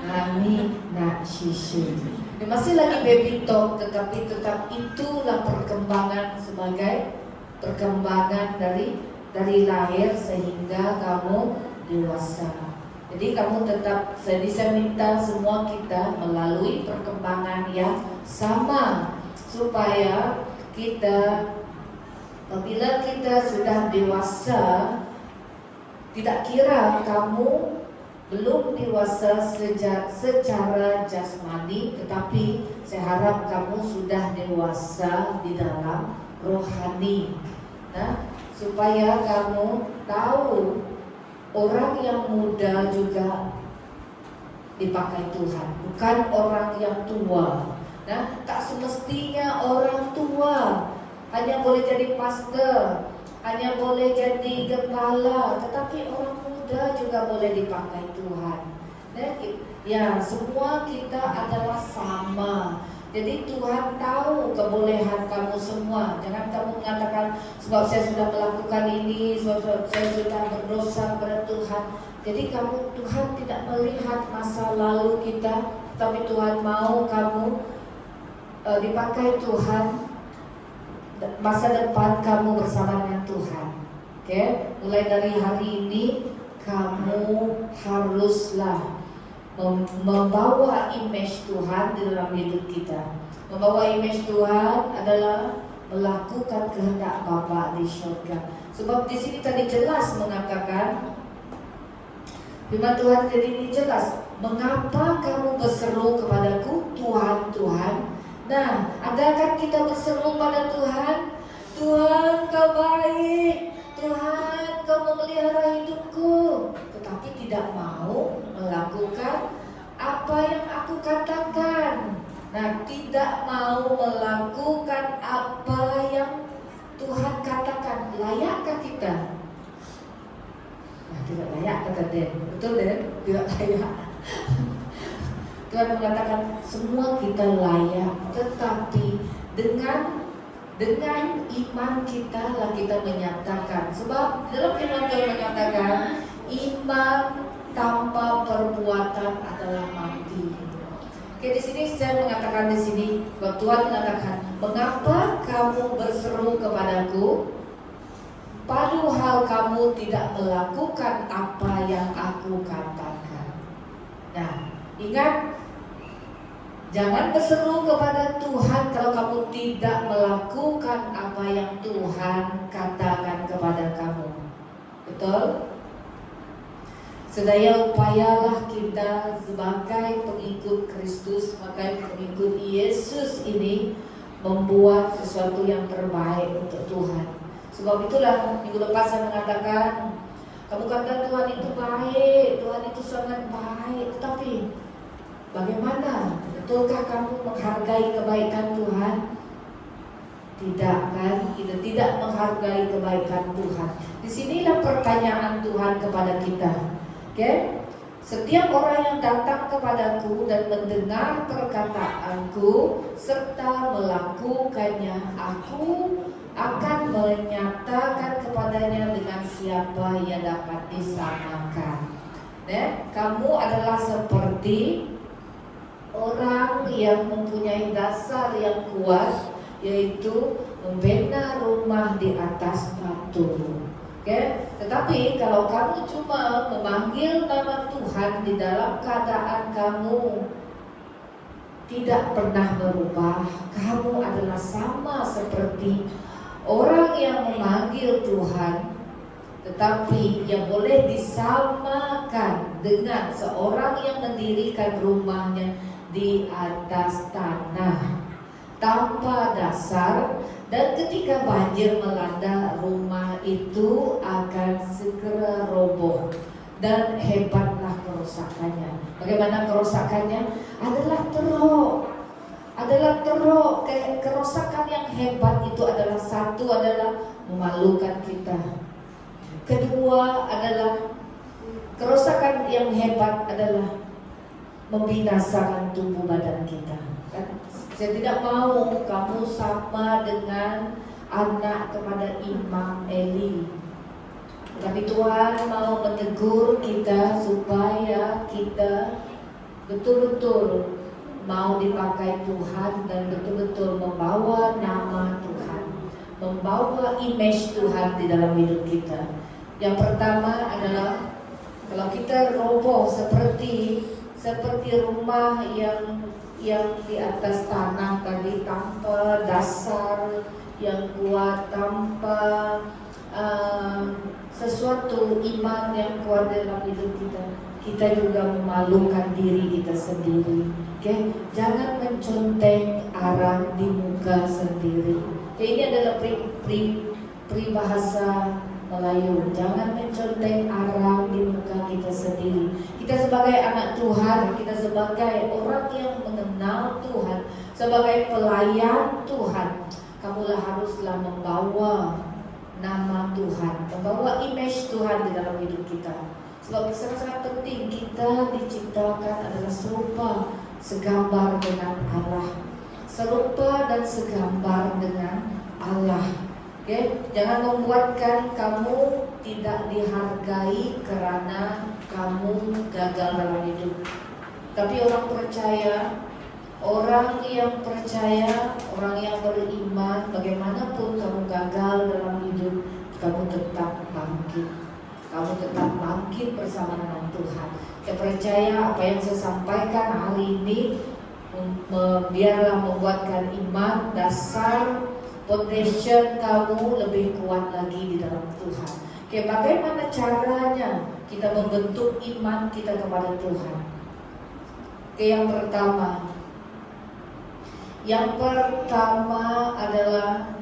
Mami nak susu. Dia masih lagi baby talk, tetapi tetap itulah perkembangan sebagai perkembangan dari lahir sehingga kamu dewasa. Jadi kamu tetap, saya minta semua kita melalui perkembangan yang sama, supaya kita apabila kita sudah dewasa, tidak kira kamu belum dewasa secara jasmani, tetapi saya harap kamu sudah dewasa di dalam rohani. Nah, supaya kamu tahu orang yang muda juga dipakai Tuhan, bukan orang yang tua. Nah, tak semestinya orang tua hanya boleh jadi pastor, hanya boleh jadi gembala, tetapi orang muda juga boleh dipakai Tuhan. Nah, ya, semua kita adalah sama. Jadi Tuhan tahu kebolehan kamu semua. Jangan kamu mengatakan, sebab saya sudah melakukan ini, sebab saya sudah berdosa kepada Tuhan. Jadi Tuhan tidak melihat masa lalu kita, tapi Tuhan mau kamu dipakai Tuhan, masa depan kamu bersama dengan Tuhan. Oke, mulai dari hari ini kamu haruslah membawa image Tuhan di dalam hidup kita. Membawa image Tuhan adalah melakukan kehendak Bapa di surga. Sebab di sini tadi jelas mengatakan, firman Tuhan tadi ini jelas, mengapa kamu berseru kepadaku, Tuhan, Tuhan. Nah, adakah kita berseru pada Tuhan? Tuhan, kau baik, Tuhan, kau memelihara hidupku, tetapi tidak mau melakukan apa yang aku katakan. Nah, tidak mau melakukan apa yang Tuhan katakan. Layakkah kita? Nah, tidak layak, kata Den. Betul, Den? Tidak layak. Tuhan mengatakan semua kita layak, tetapi dengan iman kita lah kita menyatakan. Sebab dalam firman Tuhan menyatakan iman tanpa perbuatan adalah mati. Oke, di sini saya mengatakan di sini, bahwa Tuhan mengatakan, mengapa kamu berseru kepadaku, padahal kamu tidak melakukan apa yang aku katakan. Nah, ingat, jangan berseru kepada Tuhan kalau kamu tidak melakukan apa yang Tuhan katakan kepada kamu. Betul? Sedaya upayalah kita sebagai pengikut Kristus, sebagai pengikut Yesus ini membuat sesuatu yang terbaik untuk Tuhan. Sebab itulah minggu lepas saya mengatakan, kamu kata Tuhan itu baik, Tuhan itu sangat baik, tetapi bagaimana? Betulkah kamu menghargai kebaikan Tuhan? Tidak kan? Kita tidak menghargai kebaikan Tuhan. Disinilah pertanyaan Tuhan kepada kita. Oke? Setiap orang yang datang kepadaku dan mendengar perkataanku serta melakukannya, aku akan menyatakan kepadanya dengan siapa ia dapat disamakan. Kamu adalah seperti orang yang mempunyai dasar yang kuat, yaitu membina rumah di atas batu. Tetapi kalau kamu cuma memanggil nama Tuhan di dalam keadaan kamu tidak pernah berubah, kamu adalah sama seperti orang yang memanggil Tuhan, tetapi yang boleh disamakan dengan seorang yang mendirikan rumahnya di atas tanah tanpa dasar, dan ketika banjir melanda, rumah itu akan segera roboh dan hebatlah kerusakannya. Bagaimana kerusakannya? Adalah teruk. Kerusakan yang hebat itu adalah, satu adalah memalukan kita. Kedua adalah kerusakan yang hebat adalah membinasakan tubuh badan kita. Saya tidak mau kamu sama dengan anak kepada Imam Eli. Tapi Tuhan mau menegur kita supaya kita betul-betul mau dipakai Tuhan dan betul-betul membawa nama Tuhan, membawa image Tuhan di dalam hidup kita. Yang pertama adalah kalau kita roboh seperti rumah yang di atas tanah tadi, tanpa dasar yang kuat, tanpa sesuatu iman yang kuat dalam hidup kita juga memalukan diri kita sendiri. Jangan menconteng arang di muka sendiri. Ini adalah peribahasa Melayu. Jangan menconteng arang di muka kita sendiri. Kita sebagai anak Tuhan, kita sebagai orang yang mengenal Tuhan, sebagai pelayan Tuhan, kamulah haruslah membawa nama Tuhan, membawa image Tuhan di dalam hidup kita. Sebab sangat penting, kita diciptakan adalah serupa segambar dengan Allah, serupa dan segambar dengan Allah. Jangan membuatkan kamu tidak dihargai karena kamu gagal dalam hidup. Tapi orang percaya Orang yang percaya, orang yang beriman, bagaimanapun kamu gagal dalam hidup, kamu tetap bangkit. Kamu tetap bangkit bersama dengan Tuhan. Saya percaya apa yang saya sampaikan hari ini biarlah membuatkan iman, dasar, foundation kamu lebih kuat lagi di dalam Tuhan. Oke, bagaimana caranya kita membentuk iman kita kepada Tuhan? Oke, yang pertama adalah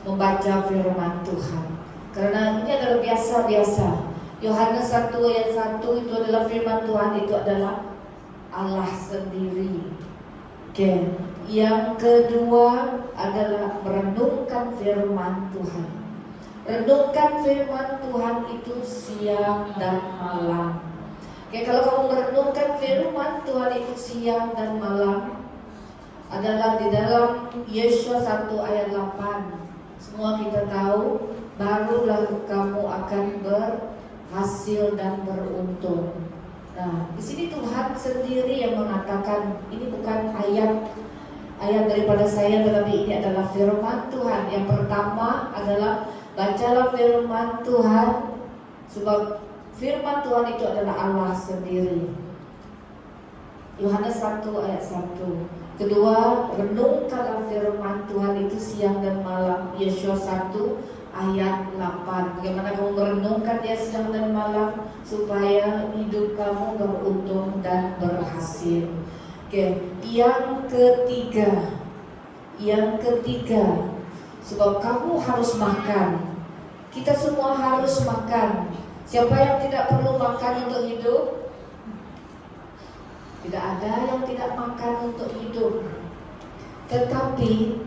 membaca firman Tuhan. Karena ini adalah biasa-biasa. Yohanes 1 ayat 1 itu adalah firman Tuhan, itu adalah Allah sendiri. Oke. Yang kedua adalah merenungkan firman Tuhan. Renungkan firman Tuhan itu siang dan malam. Oke, kalau kamu merenungkan firman Tuhan itu siang dan malam, adalah di dalam Yesaya 1 ayat 8. Semua kita tahu, barulah kamu akan berhasil dan beruntung. Nah, di sini Tuhan sendiri yang mengatakan, ini bukan ayat daripada saya, tetapi ini adalah firman Tuhan. Yang pertama adalah bacalah firman Tuhan, sebab firman Tuhan itu adalah Allah sendiri. Yohanes 1 ayat 1. Kedua, renungkanlah firman Tuhan itu siang dan malam. Yesaya 1 ayat 8. Bagaimana kamu merenungkan dia siang dan malam supaya hidup kamu beruntung dan berhasil. Oke, yang ketiga, sebab kamu harus makan. Kita semua harus makan. Siapa yang tidak perlu makan untuk hidup? Tidak ada yang tidak makan untuk hidup. Tetapi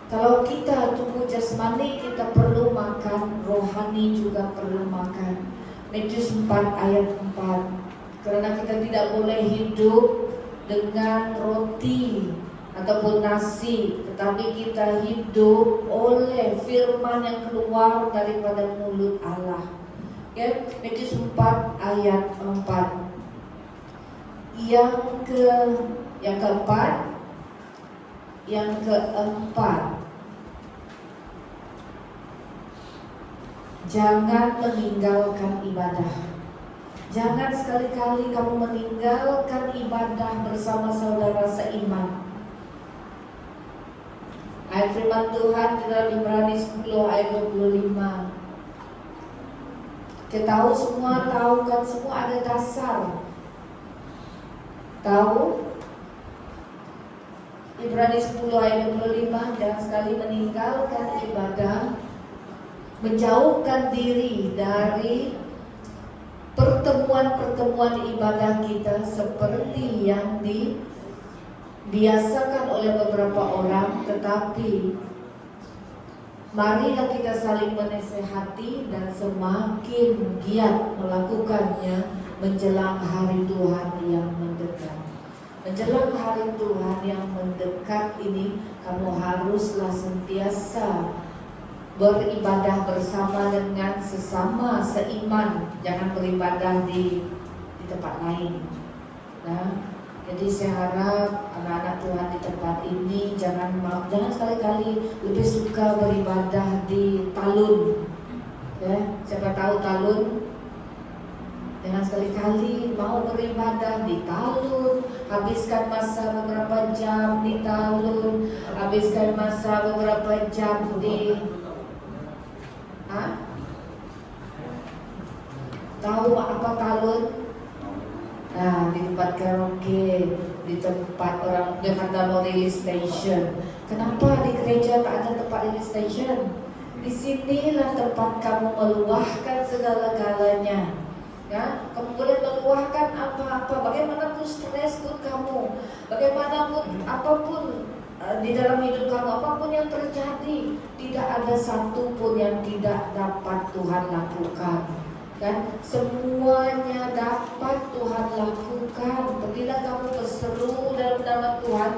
kalau kita tubuh jasmani kita perlu makan, rohani juga perlu makan. Matius 4 ayat 4. Karena kita tidak boleh hidup dengan roti ataupun nasi, tetapi kita hidup oleh firman yang keluar daripada mulut Allah. Ya, Matius 4 ayat 4. Yang keempat, jangan meninggalkan ibadah. Jangan sekali-kali kamu meninggalkan ibadah bersama saudara seiman. Ayat firman Tuhan di dalam Ibrani 10 ayat 25. Kita tahu semua ada dasar. Tahu? Ibrani 10 ayat 25, jangan sekali meninggalkan ibadah, menjauhkan diri dari pertemuan-pertemuan ibadah kita seperti yang dibiasakan oleh beberapa orang, tetapi marilah kita saling menasihati dan semakin giat melakukannya menjelang hari Tuhan yang mendekat. Menjelang hari Tuhan yang mendekat ini, kamu haruslah sentiasa beribadah bersama dengan sesama seiman. Jangan beribadah di tempat lain. Nah, jadi saya harap anak-anak Tuhan di tempat ini jangan sekali-kali lebih suka beribadah di talun. Ya, siapa tahu talun? Jangan sekali-kali mau beribadah di talun, habiskan masa beberapa jam di talun, habiskan masa beberapa jam di tahu apa talun? Nah, di tempat karaoke, di tempat orang kata mau release station. Kenapa di gereja tak ada tempat release station? Di sinilah tempat kamu meluahkan segala-galanya. Ya, kamu boleh meluahkan apa-apa, bagaimanapun stres pun kamu, bagaimanapun apapun di dalam hidup kamu, apapun yang terjadi, tidak ada satu pun yang tidak dapat Tuhan lakukan. Kan semuanya dapat Tuhan lakukan. Bila kamu berseru dalam nama Tuhan,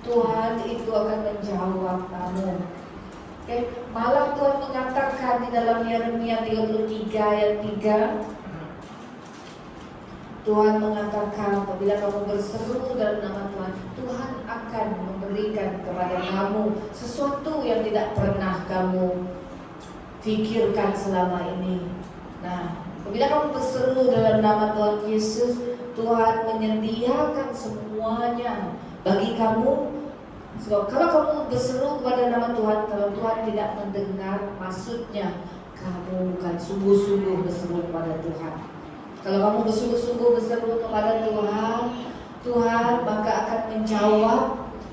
Tuhan itu akan menjawab kamu. Malah Tuhan mengatakan di dalam Yeremia 33 ayat 3, Tuhan mengatakan apabila kamu berseru dalam nama Tuhan, Tuhan akan memberikan kepada kamu sesuatu yang tidak pernah kamu pikirkan selama ini. Nah, apabila kamu berseru dalam nama Tuhan Yesus, Tuhan menyediakan semuanya bagi kamu. Sebab kalau kamu berseru kepada nama Tuhan, kalau Tuhan tidak mendengar, maksudnya kamu bukan sungguh-sungguh berseru kepada Tuhan. Kalau kamu bersungguh-sungguh berseru kepada Tuhan, Tuhan maka akan menjawab.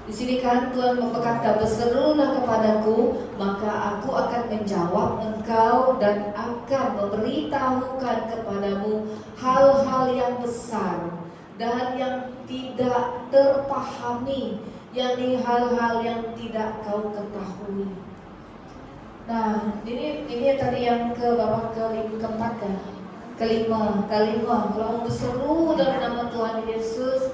Di sini kan Tuhan berkata, berserulah kepadaku, maka aku akan menjawab engkau dan akan memberitahukan kepadamu hal-hal yang besar dan yang tidak terpahami, yakni hal-hal yang tidak kau ketahui. Nah, ini tadi yang keempat kan? Kelima, kalau berseru dalam nama Tuhan Yesus,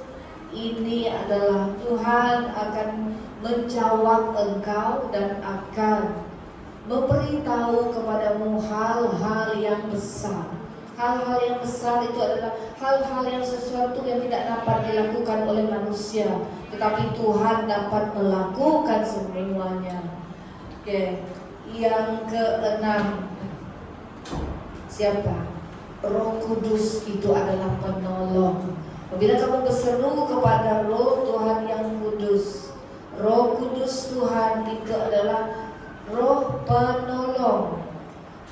ini adalah Tuhan akan menjawab engkau dan akan memberitahu kepadamu hal-hal yang besar. Hal-hal yang besar itu adalah hal-hal yang sesuatu yang tidak dapat dilakukan oleh manusia, tetapi Tuhan dapat melakukan semuanya. Oke, yang keenam, siapa? Roh Kudus itu adalah penolong. Apabila kamu berseru kepada Roh Tuhan yang kudus, Roh Kudus Tuhan itu adalah Roh penolong.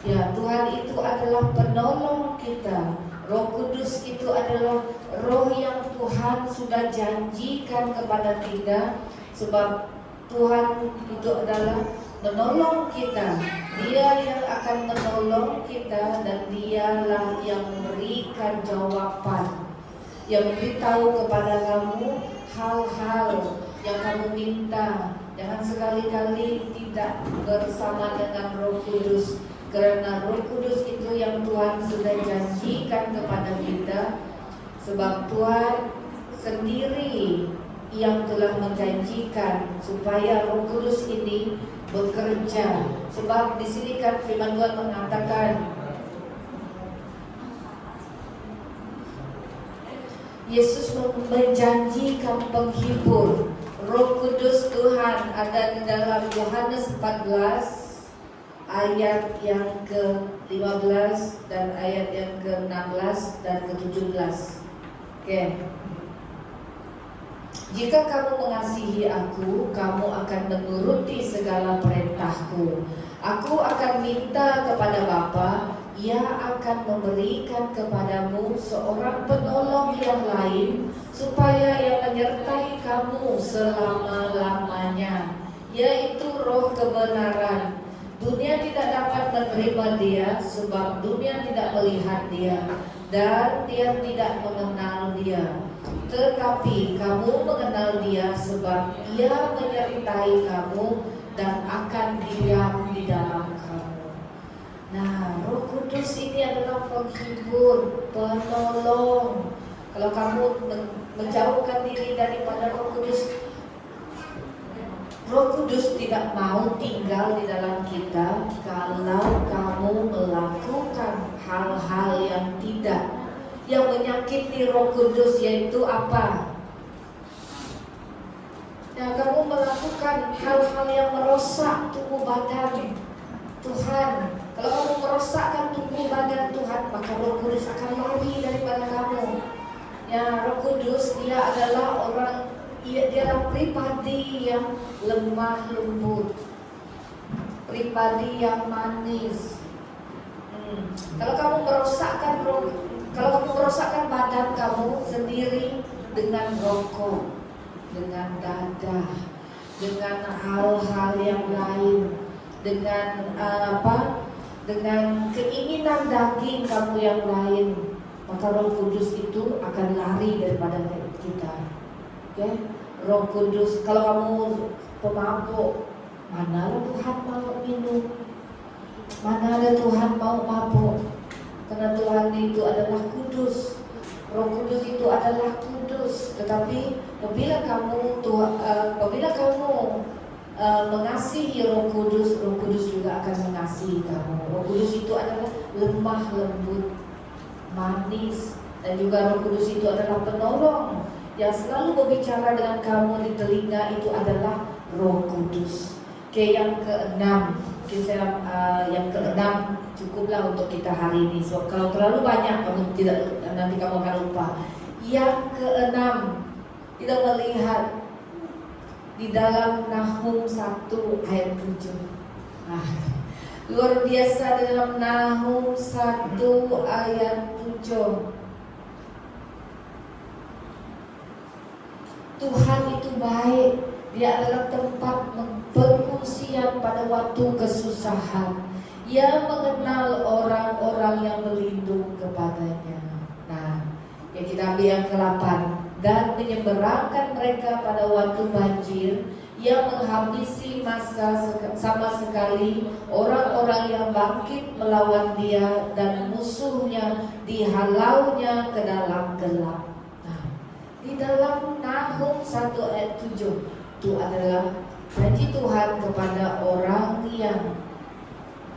Ya, Tuhan itu adalah penolong kita. Roh Kudus itu adalah Roh yang Tuhan sudah janjikan kepada kita. Sebab Tuhan itu adalah menolong kita. Dia yang akan menolong kita dan dialah yang memberikan jawaban, yang memberitahu kepada kamu hal-hal yang kamu minta. Jangan sekali-kali tidak bersama dengan Roh Kudus, karena Roh Kudus itu yang Tuhan sudah janjikan kepada kita. Sebab Tuhan sendiri yang telah menjanjikan supaya Roh Kudus ini bekerja. Sebab di sini kan firman Tuhan mengatakan, Yesus menjanjikan penghibur. Roh Kudus Tuhan ada di dalam Yohanes 14 ayat yang ke-15 dan ayat yang ke-16 dan ke-17. Oke. Jika kamu mengasihi aku, kamu akan menuruti segala perintahku. Aku akan minta kepada Bapa, Ia akan memberikan kepadamu seorang penolong yang lain, supaya ia menyertai kamu selama-lamanya, yaitu Roh kebenaran. Dunia tidak dapat menerima dia, sebab dunia tidak melihat dia, dan dia tidak mengenal dia. Tetapi kamu mengenal dia, sebab ia menyertai kamu dan akan diam di dalam kamu. Nah, Roh Kudus ini adalah penghibur, penolong. Kalau kamu menjauhkan diri daripada Roh Kudus, Roh Kudus tidak mau tinggal di dalam kita. Kalau kamu melakukan hal-hal yang menyakiti Roh Kudus, yaitu apa? Ya, kamu melakukan hal-hal yang merosak tubuh badan Tuhan. Kalau kamu merosakkan tubuh badan Tuhan, maka Roh Kudus akan lari daripada kamu. Ya, Roh Kudus dia adalah adalah pribadi yang lemah lembut, pribadi yang manis. Kalau kamu merosakkan badan kamu sendiri dengan rokok, dengan dadah, dengan hal-hal yang lain, dengan dengan keinginan daging kamu yang lain, maka Roh Kudus itu akan lari daripada kita. Oke? Roh Kudus, kalau kamu pemabuk, mana Tuhan mau minum? Mana ada Tuhan mau mabuk? Karena Tuhan itu adalah kudus. Roh Kudus itu adalah kudus. Tetapi apabila kamu mengasihi Roh Kudus juga akan mengasihi kamu. Roh Kudus itu adalah lemah lembut, manis, Dan juga Roh Kudus itu adalah penolong yang selalu berbicara dengan kamu di telinga, itu adalah Roh Kudus. Oke, yang keenam, yang keenam cukuplah untuk kita hari ini. So, kalau terlalu banyak nanti kamu akan lupa. Yang keenam, kita melihat di dalam Nahum 1 ayat 7. Luar biasa dalam Nahum 1 ayat 7. Tuhan itu baik. Dia adalah tempat perkongsian pada waktu kesusahan. Ia mengenal orang-orang yang berlindung kepadanya. Nah, ya kita ambil yang ke-8. Dan menyeberangkan mereka pada waktu banjir. Ia menghabisi masa sama sekali orang-orang yang bangkit melawan dia, dan musuhnya dihalaunya ke dalam gelap. Nah, di dalam Nahum 1 ayat 7 itu adalah janji Tuhan kepada orang yang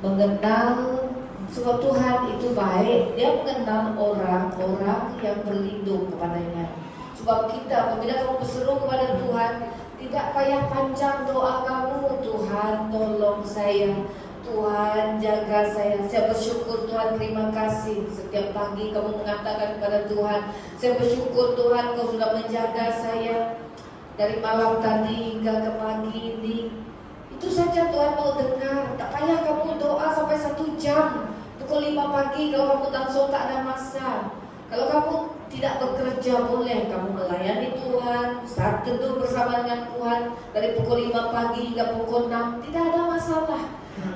mengenal, sebab Tuhan itu baik. Dia mengenal orang-orang yang berlindung kepadanya. Sebab kita, apabila kamu berseru kepada Tuhan, tidak payah panjang doa kamu. Tuhan tolong saya, Tuhan jaga saya. Saya bersyukur Tuhan, terima kasih. Setiap pagi kamu mengatakan kepada Tuhan, saya bersyukur Tuhan kau sudah menjaga saya dari malam tadi hingga ke pagi ini. Itu saja Tuhan mau dengar. Tak payah kamu doa sampai 1 jam. Pukul 5 pagi kalau kamu langsung tak ada masa. Kalau kamu tidak bekerja, boleh kamu melayani Tuhan, saat teduh bersama dengan Tuhan dari pukul 5 pagi hingga pukul 6, tidak ada masalah.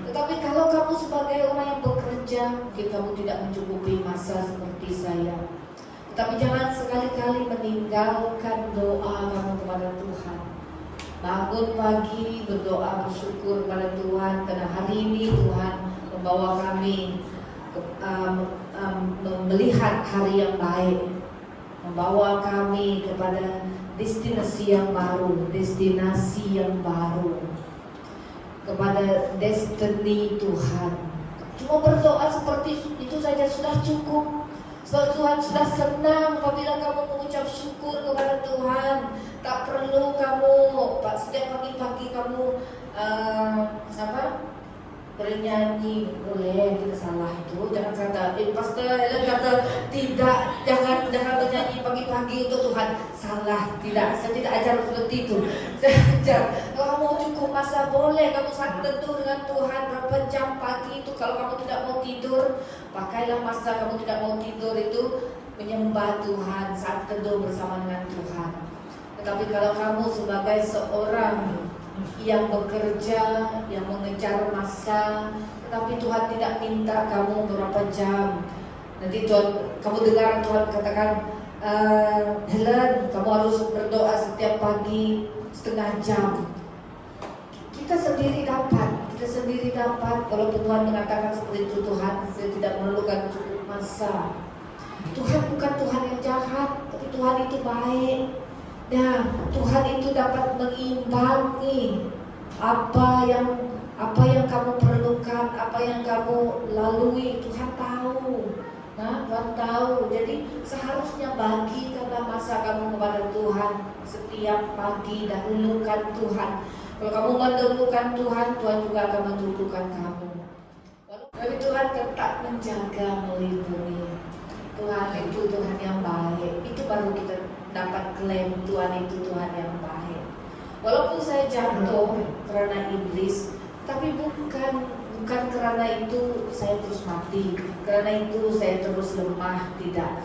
Tetapi kalau kamu sebagai orang yang bekerja, mungkin kamu tidak mencukupi masa seperti saya. Tetapi jangan sekali-kali meninggalkan doa kamu kepada Tuhan. Bangun pagi, berdoa, bersyukur kepada Tuhan, karena hari ini Tuhan membawa kami melihat hari yang baik, membawa kami kepada destinasi yang baru, kepada destiny Tuhan. Cuma berdoa seperti itu saja sudah cukup. Sebab Tuhan sudah senang apabila kamu mengucap syukur kepada Tuhan. Tak perlu kamu setiap pagi-pagi kamu bernyanyi. Boleh, tidak salah itu. Jangan kata Pastor Ellen kata tidak, jangan bernyanyi pagi-pagi untuk Tuhan. Salah, tidak. Saya tidak ajar seperti itu. Saya ajar kalau kamu cukup masa, boleh kamu saat teduh dengan Tuhan berapa jam pagi itu. Kalau kamu tidak mau tidur, pakailah masa kamu tidak mau tidur itu menyembah Tuhan, saat teduh bersama dengan Tuhan. Tetapi kalau kamu sebagai seorang yang bekerja, yang mengejar masa, tetapi Tuhan tidak minta kamu berapa jam. Nanti Tuhan, kamu dengar Tuhan katakan, Helen, kamu harus berdoa setiap pagi setengah jam. Kita sendiri dapat. Kalau Tuhan mengatakan seperti itu, Tuhan, saya tidak memerlukan cukup masa. Tuhan bukan Tuhan yang jahat, tapi Tuhan itu baik. Nah, Tuhan itu dapat mengimbangi apa yang kamu perlukan, apa yang kamu lalui. Tuhan tahu. Nah, Tuhan tahu. Jadi seharusnya bagikanlah masa kamu kepada Tuhan setiap pagi. Dahulukan Tuhan. Kalau kamu mendahulukan Tuhan, Tuhan juga akan mendahulukan kamu. Tapi Tuhan tetap menjaga, melindungi. Tuhan itu Tuhan yang baik. Itu baru kita dapat klaim Tuhan itu Tuhan yang baik. Walaupun saya jatuh karena iblis, tapi bukan karena itu saya terus mati, karena itu saya terus lemah, tidak.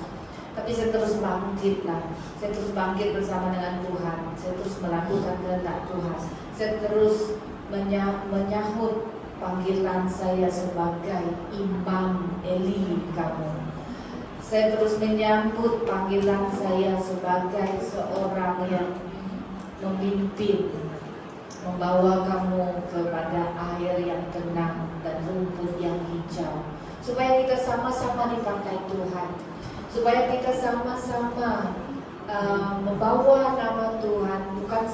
Tapi saya terus bangkitlah. Saya terus bangkit bersama dengan Tuhan. Saya terus melakukan kehendak Tuhan. Saya terus menyahut panggilan saya sebagai Imam Eli kamu. Saya terus menyambut panggilan saya sebagai seorang yang memimpin, membawa kamu kepada air yang tenang dan rumput yang hijau, supaya kita sama-sama dipakai Tuhan, supaya kita sama-sama membawa nama Tuhan, bukan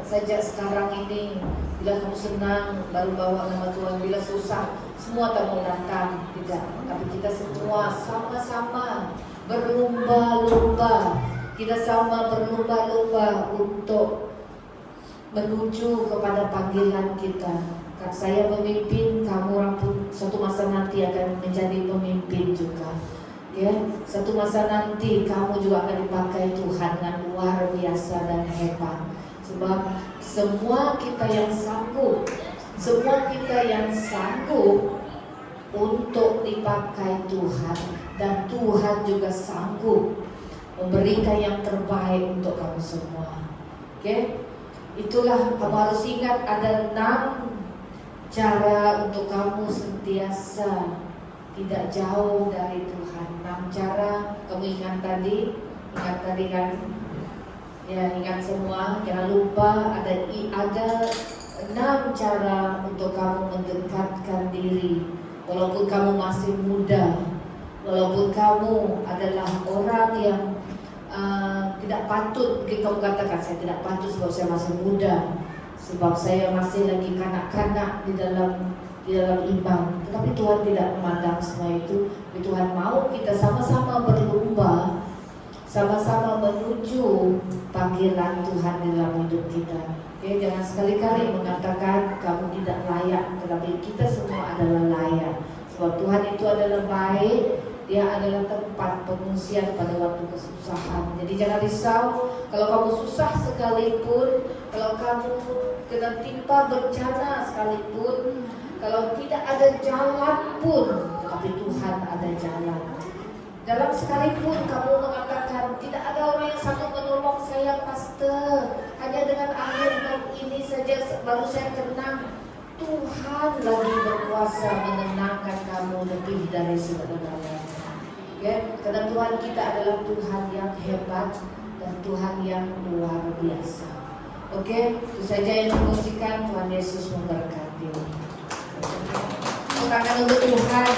saja sekarang ini di Bila kamu senang, baru bawa nama Tuhan. Bila susah, semua tak mau datang. Tidak, tapi kita semua sama-sama berlomba-lomba. Kita sama berlomba-lomba untuk menuju kepada panggilan kita. Saya memimpin, kamu orang pun suatu masa nanti akan menjadi pemimpin juga. Ya, satu masa nanti kamu juga akan dipakai Tuhan dengan luar biasa dan hebat. Sebab semua kita yang sanggup untuk dipakai Tuhan, dan Tuhan juga sanggup memberikan yang terbaik untuk kamu semua. Oke? Itulah kamu harus ingat, ada 6 cara untuk kamu sentiasa tidak jauh dari Tuhan. 6 cara, kamu ingat tadi kan? Ya, ingat semua. Jangan lupa ada 6 cara untuk kamu mendekatkan diri. Walaupun kamu masih muda, walaupun kamu adalah orang yang tidak patut, mungkin kamu katakan saya tidak patut sebab saya masih muda, sebab saya masih lagi kanak-kanak di dalam iman. Tetapi Tuhan tidak memandang semua itu. Tuhan mau kita sama-sama berlomba, sama-sama menuju panggilan Tuhan di dalam hidup kita. Oke, jangan sekali-kali mengatakan kamu tidak layak, tetapi kita semua adalah layak. Sebab Tuhan itu adalah baik, Dia adalah tempat pengungsian pada waktu kesusahan. Jadi jangan risau kalau kamu susah sekalipun, kalau kamu kena timpa bencana sekalipun, kalau tidak ada jalan pun, tetapi Tuhan ada jalan. Dalam sekalipun kamu mengatakan tidak ada orang yang sanggup menolong saya, pastor, hanya dengan air dan ini saja baru saya tenang. Tuhan lagi berkuasa menenangkan kamu lebih dari segala-galanya. Ya, karena Tuhan kita adalah Tuhan yang hebat dan Tuhan yang luar biasa. Oke, itu saja yang dimusikan. Tuhan Yesus memberkati. Tangan untuk Tuhan.